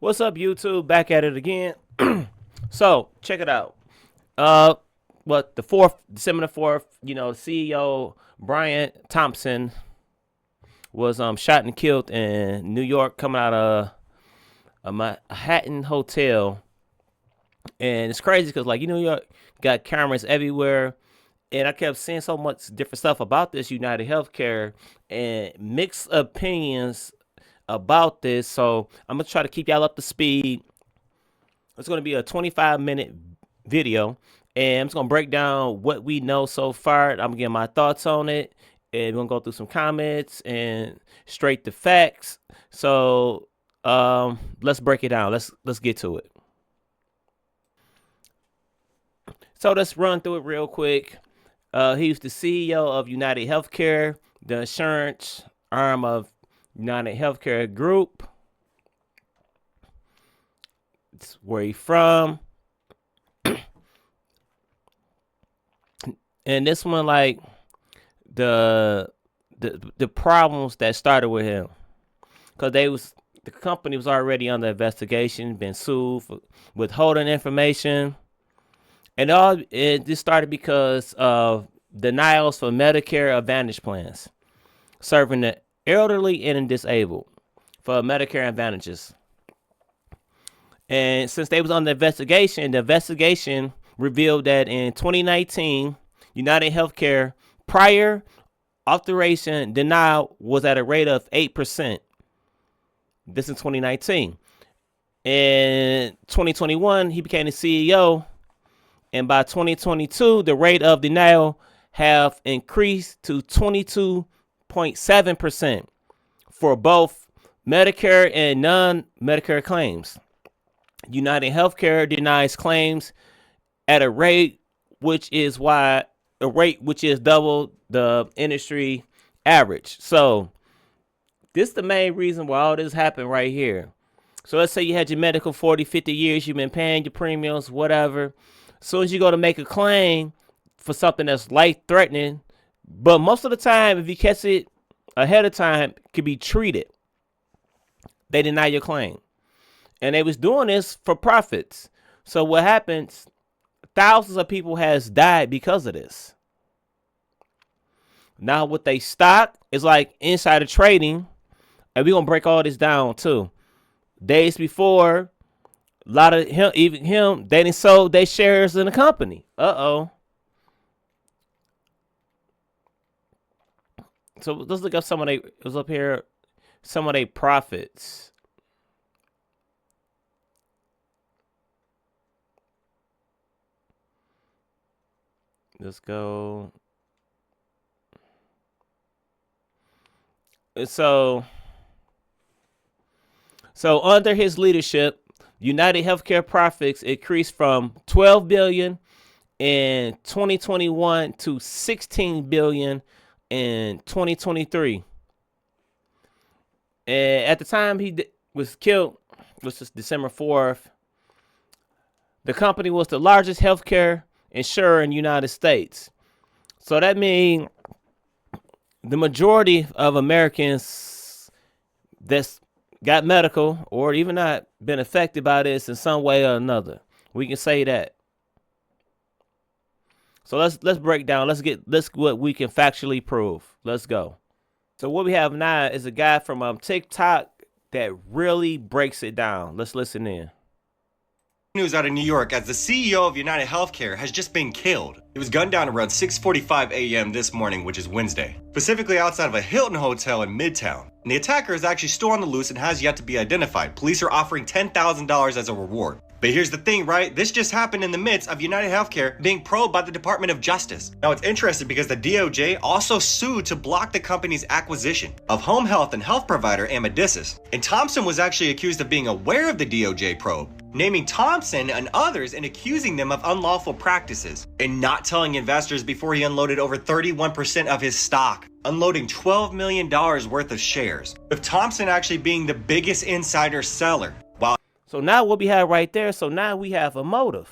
What's up, YouTube? Back at it again. So check it out. Uh, what the fourth, December the 4th, CEO Brian Thompson was shot and killed in New York, coming out of a Manhattan hotel. And it's crazy because New York got cameras everywhere. And I kept seeing so much different stuff about this United Healthcare and mixed opinions about this. So I'm gonna try to keep y'all up to speed. It's gonna be a 25-minute video, and I'm just gonna break down what we know so far. I'm gonna give my thoughts on it, and we're gonna go through some comments and straight to facts. So let's break it down. Let's get to it. So let's run through it real quick. He's the CEO of United Healthcare, the insurance arm of United Healthcare Group. It's where he's from. And this one, the problems that started with him, because the company was already under investigation, been sued for withholding information, and it just started because of denials for Medicare Advantage plans, serving the elderly and disabled for Medicare Advantages. And since they was on the investigation revealed that in 2019, United Healthcare prior authorization denial was at a rate of 8%. This in 2019. In 2021, he became the CEO, and by 2022, the rate of denial have increased to 22.7% for both Medicare and non-Medicare claims. United Healthcare denies claims at a rate which is double the industry average. So this is the main reason why all this happened right here. So let's say you had your medical 40, 50 years, you've been paying your premiums, whatever. As soon as you go to make a claim for something that's life-threatening, but most of the time, if you catch it ahead of time, it can be treated. They deny your claim. And they was doing this for profits. So what happens, thousands of people has died because of this. Now what they stock is like insider trading, and we're going to break all this down too. Days before, a lot of him, even him, they didn't sold their shares in the company. So let's look up some of they, it was up here, some of their profits. Let's go. So under his leadership, United Healthcare profits increased from 12 billion in 2021 to 16 billion in 2023. And at the time he was killed, which is December 4th, the company was the largest healthcare insurer in the United States. So that means the majority of Americans that's got medical or even not been affected by this in some way or another. We can say that. So let's break down. Let's what we can factually prove. Let's go. So what we have now is a guy from TikTok that really breaks it down. Let's listen in. News out of New York as the CEO of United Healthcare has just been killed. He was gunned down around 6:45 a.m. this morning, which is Wednesday, specifically outside of a Hilton hotel in Midtown. And the attacker is actually still on the loose and has yet to be identified. Police are offering $10,000 as a reward. But here's the thing, right? This just happened in the midst of United Healthcare being probed by the Department of Justice. Now it's interesting because the DOJ also sued to block the company's acquisition of home health and health provider Amedisys. And Thompson was actually accused of being aware of the DOJ probe, naming Thompson and others and accusing them of unlawful practices and not telling investors before he unloaded over 31% of his stock, unloading $12 million worth of shares, with Thompson actually being the biggest insider seller. So now what we have right there, so now we have a motive.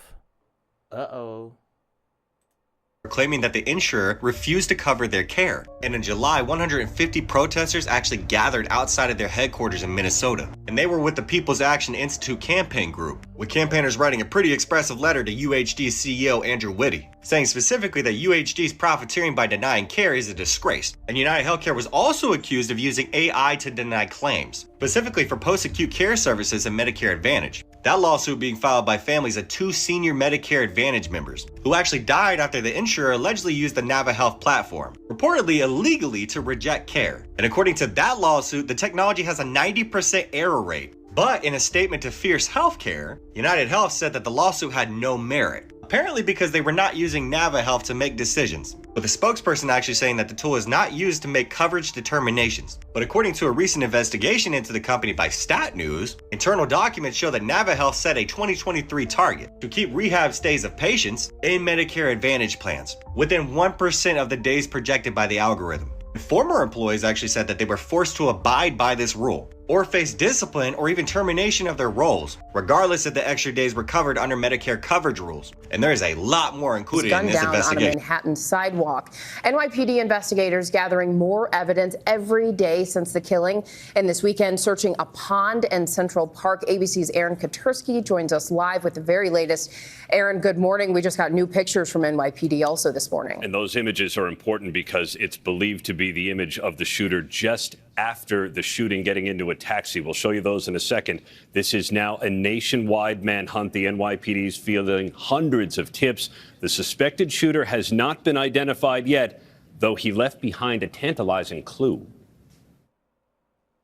claiming that the insurer refused to cover their care. And in July, 150 protesters actually gathered outside of their headquarters in Minnesota. And they were with the People's Action Institute campaign group, with campaigners writing a pretty expressive letter to UHD's CEO Andrew Whitty, saying specifically that UHD's profiteering by denying care is a disgrace. And UnitedHealthcare was also accused of using AI to deny claims, specifically for post-acute care services and Medicare Advantage. That lawsuit being filed by families of 2 senior Medicare Advantage members who actually died after the insurer allegedly used the NavaHealth platform, reportedly illegally, to reject care. And according to that lawsuit, the technology has a 90% error rate. But in a statement to Fierce Healthcare, UnitedHealth said that the lawsuit had no merit, apparently because they were not using NavaHealth to make decisions, with the spokesperson actually saying that the tool is not used to make coverage determinations. But according to a recent investigation into the company by Stat News, internal documents show that NavaHealth set a 2023 target to keep rehab stays of patients in Medicare Advantage plans within 1% of the days projected by the algorithm. Former employees actually said that they were forced to abide by this rule, or face discipline or even termination of their roles, regardless if the extra days were covered under Medicare coverage rules. And there's a lot more included in this investigation. On a Manhattan sidewalk. NYPD investigators gathering more evidence every day since the killing, and this weekend searching a pond in Central Park. ABC's Aaron Katersky joins us live with the very latest. Aaron, good morning. We just got new pictures from NYPD also this morning. And those images are important because it's believed to be the image of the shooter just after the shooting, getting into a taxi. We'll show you those in a second. This is now a nationwide manhunt. The NYPD is fielding hundreds of tips. The suspected shooter has not been identified yet, though he left behind a tantalizing clue.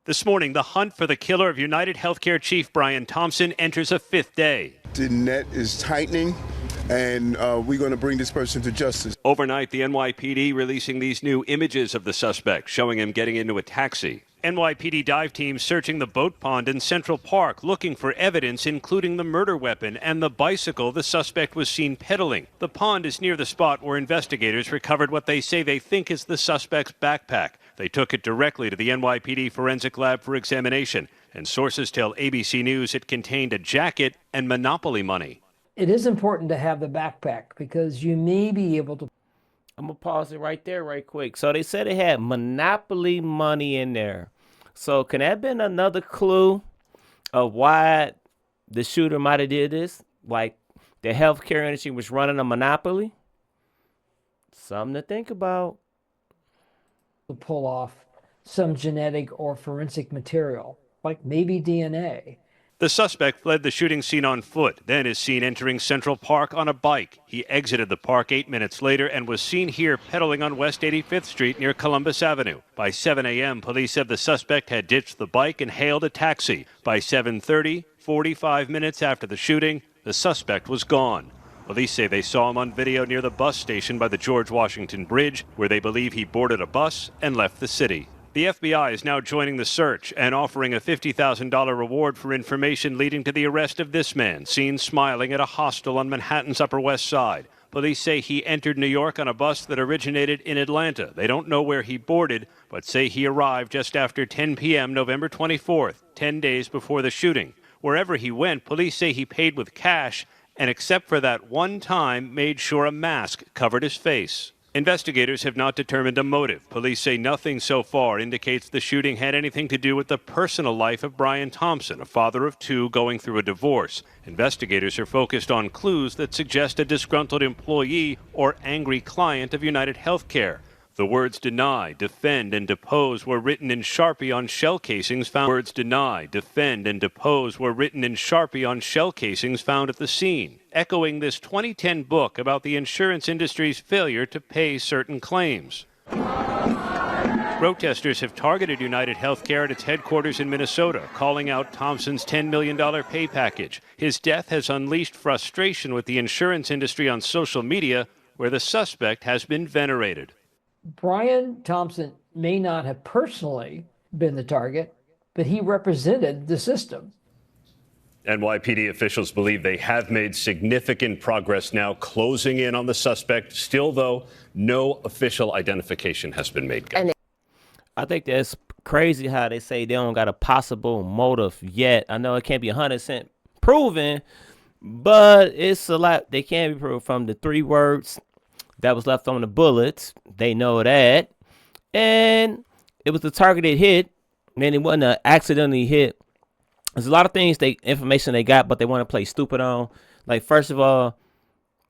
This morning, the hunt for the killer of UnitedHealthcare chief Brian Thompson enters a 5th day. The net is tightening, and we're going to bring this person to justice. Overnight, the NYPD releasing these new images of the suspect, showing him getting into a taxi. NYPD dive teams searching the boat pond in Central Park, looking for evidence, including the murder weapon and the bicycle the suspect was seen pedaling. The pond is near the spot where investigators recovered what they say they think is the suspect's backpack. They took it directly to the NYPD forensic lab for examination, and sources tell ABC News it contained a jacket and Monopoly money. It is important to have the backpack because you may be able to. I'm going to pause it right there right quick. So they said it had Monopoly money in there. So can that have been another clue of why the shooter might have did this? Like the healthcare industry was running a monopoly? Something to think about. Pull off some genetic or forensic material, like maybe DNA. The suspect fled the shooting scene on foot, then is seen entering Central Park on a bike. He exited the park 8 minutes later and was seen here pedaling on West 85th Street near Columbus Avenue. By 7 a.m., police said the suspect had ditched the bike and hailed a taxi. By 7:30, 45 minutes after the shooting, the suspect was gone. Police say they saw him on video near the bus station by the George Washington Bridge, where they believe he boarded a bus and left the city. The FBI is now joining the search and offering a $50,000 reward for information leading to the arrest of this man, seen smiling at a hostel on Manhattan's Upper West Side. Police say he entered New York on a bus that originated in Atlanta. They don't know where he boarded, but say he arrived just after 10 p.m. November 24th, 10 days before the shooting. Wherever he went, police say he paid with cash, and except for that one time, made sure a mask covered his face. Investigators have not determined a motive. Police say nothing so far indicates the shooting had anything to do with the personal life of Brian Thompson, a father of 2 going through a divorce. Investigators are focused on clues that suggest a disgruntled employee or angry client of UnitedHealthcare. The words deny, defend, and depose were written in Sharpie on shell casings found. Words deny, defend, and depose were written in Sharpie on shell casings found at the scene, echoing this 2010 book about the insurance industry's failure to pay certain claims. Protesters have targeted UnitedHealthcare at its headquarters in Minnesota, calling out Thompson's $10 million pay package. His death has unleashed frustration with the insurance industry on social media, where the suspect has been venerated. Brian Thompson may not have personally been the target, but he represented the system. NYPD officials believe they have made significant progress now closing in on the suspect. Still, though, no official identification has been made. I think that's crazy how they say they don't got a possible motive yet. I know it can't be 100% proven, but it's a lot. They can be proven from the 3 words that was left on the bullets. They know that. And it was a targeted hit. And it wasn't an accidentally hit. There's a lot of things information they got, but they want to play stupid on. Like, first of all,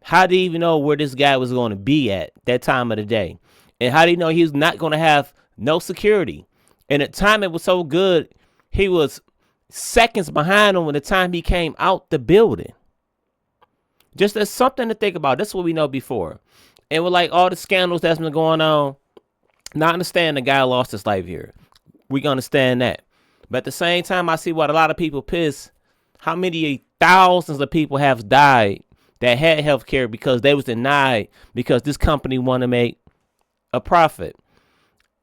how do you even know where this guy was going to be at that time of the day? And how do you know he was not going to have no security? And the timing was so good, he was seconds behind him when the time he came out the building. Just as something to think about. That's what we know before. And with like all the scandals that's been going on, not understand the guy lost his life here. We can understand that. But at the same time, I see what a lot of people piss. How many thousands of people have died that had health care because they was denied because this company want to make a profit.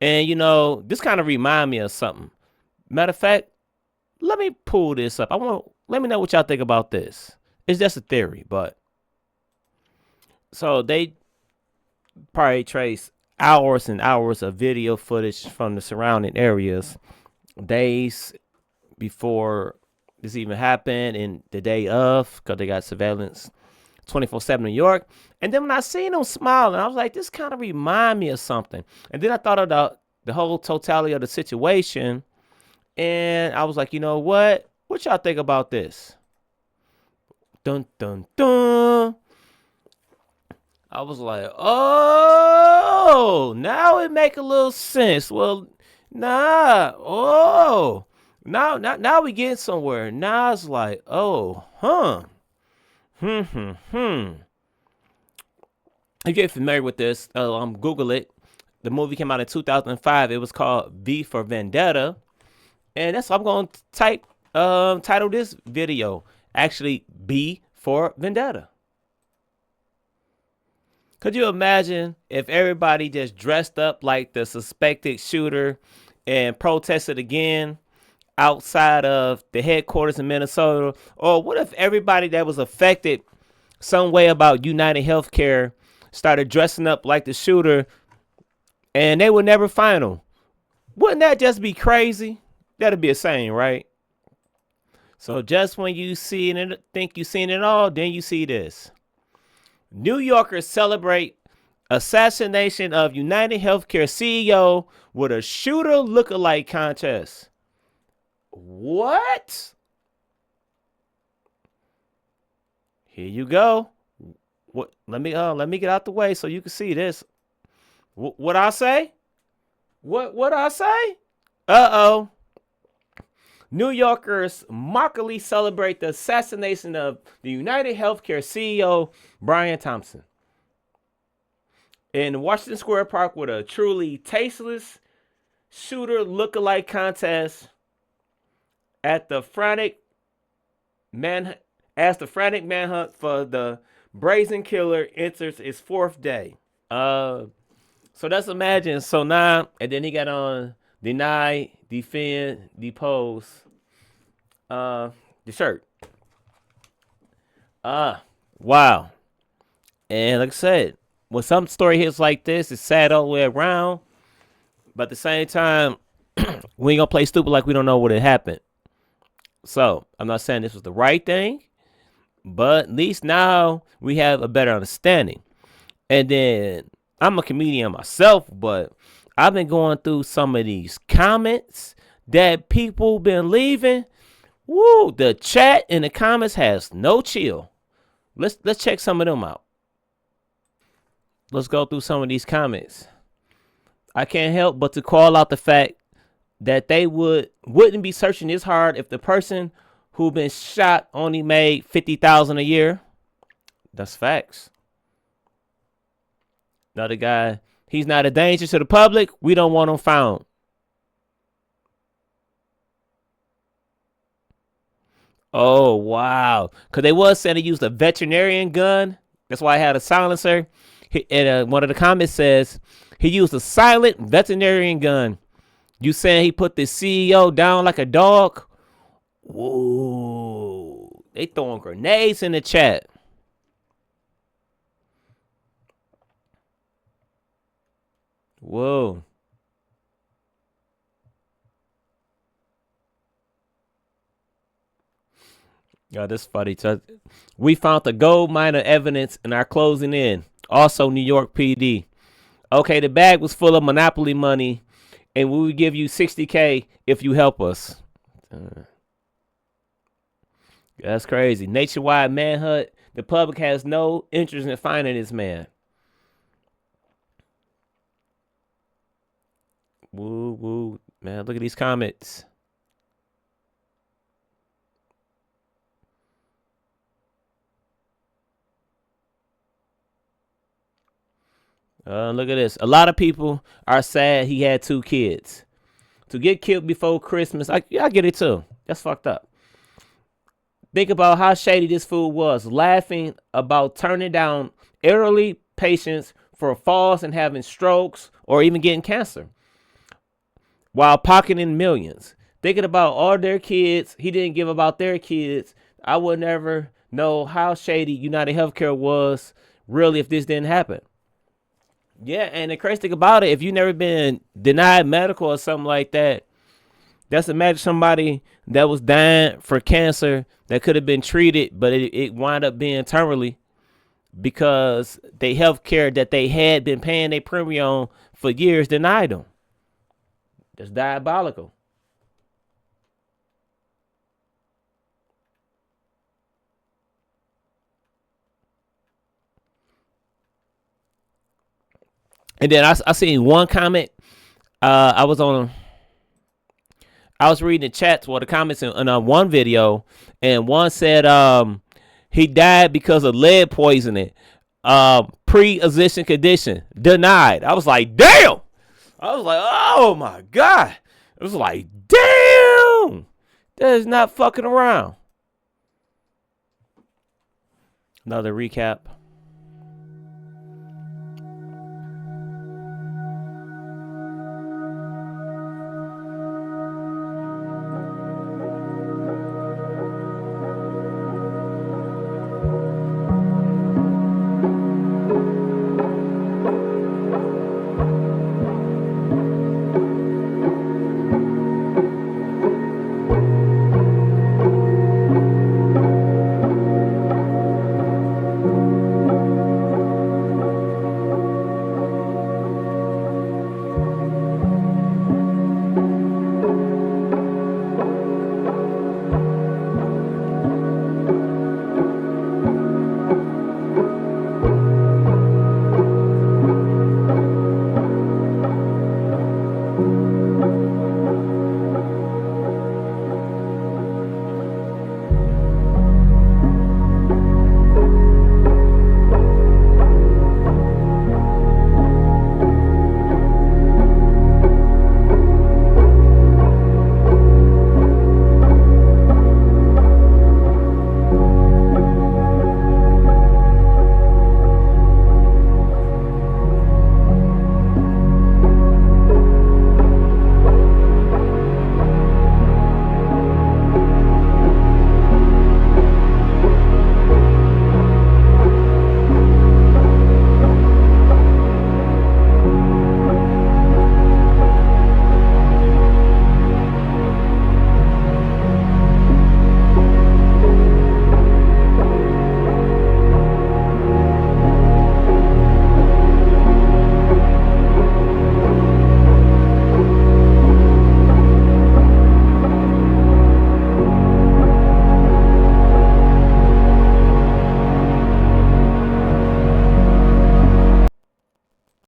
And, you know, this kind of remind me of something. Matter of fact, let me pull this up. Let me know what y'all think about this. It's just a theory, but. So they probably trace hours and hours of video footage from the surrounding areas days before this even happened and the day of, because they got surveillance 24/7 in New York. And then when I seen them smiling, I was like, this kind of remind me of something. And then I thought of the whole totality of the situation, and I was like, you know what y'all think about this? Dun dun dun. I was like, oh, now it make a little sense. Well, now we getting somewhere. Now it's like, oh, huh. If you're familiar with this, Google it. The movie came out in 2005. It was called V for Vendetta. And that's what I'm going to title this video. Actually, B for Vendetta. Could you imagine if everybody just dressed up like the suspected shooter and protested again outside of the headquarters in Minnesota? Or what if everybody that was affected some way about United Healthcare started dressing up like the shooter and they would never find them? Wouldn't that just be crazy? That'd be a saying, right? So just when you see it and think you've seen it all, then you see this. New Yorkers celebrate assassination of United Healthcare CEO with a shooter lookalike contest. What? Here you go. What? Let me get out the way so you can see this. What I say? What I say? Uh-oh. New Yorkers mockingly celebrate the assassination of the United Healthcare CEO, Brian Thompson, in Washington Square Park with a truly tasteless shooter lookalike contest as the frantic manhunt for the brazen killer enters its fourth day. So let's imagine. So now, and then he got on deny, defend, depose, the shirt. Wow. And like I said, when some story hits like this, it's sad all the way around. But at the same time, we ain't gonna play stupid like we don't know what had happened. So I'm not saying this was the right thing, but at least now we have a better understanding. And then I'm a comedian myself, but I've been going through some of these comments that people been leaving. Woo, the chat in the comments has no chill. Let's check some of them out. Let's go through some of these comments. I can't help but to call out the fact that they wouldn't be searching this hard if the person who been shot only made $50,000 a year. That's facts. Another guy, he's not a danger to the public. We don't want him found. Oh, wow. Because they was saying he used a veterinarian gun. That's why I had a silencer. And one of the comments says he used a silent veterinarian gun. You saying he put the CEO down like a dog? Whoa. They throwing grenades in the chat. Whoa. Yeah, this funny. We found the gold mine of evidence and are closing in. Also, New York PD. Okay, the bag was full of Monopoly money, and we would give you $60K if you help us. That's crazy. Nationwide manhunt. The public has no interest in finding this man. Woo, woo. Man, look at these comments. Look at this. A lot of people are sad he had 2 kids. To get killed before Christmas, I get it too. That's fucked up. Think about how shady this fool was, laughing about turning down elderly patients for falls and having strokes or even getting cancer, while pocketing millions. Thinking about all their kids, he didn't give about their kids. I would never know how shady United Healthcare was really if this didn't happen. Yeah, and the crazy thing about it, if you never been denied medical or something like that, that's imagine somebody that was dying for cancer that could have been treated, but it wound up being terminally because the health care that they had been paying their premium on for years denied them. That's diabolical. And then I seen one comment. I was reading the chats or the comments in one video, and one said he died because of lead poisoning, pre-existing condition, denied. I was like, damn. I was like, oh my God. It was like, damn. That is not fucking around. Another recap.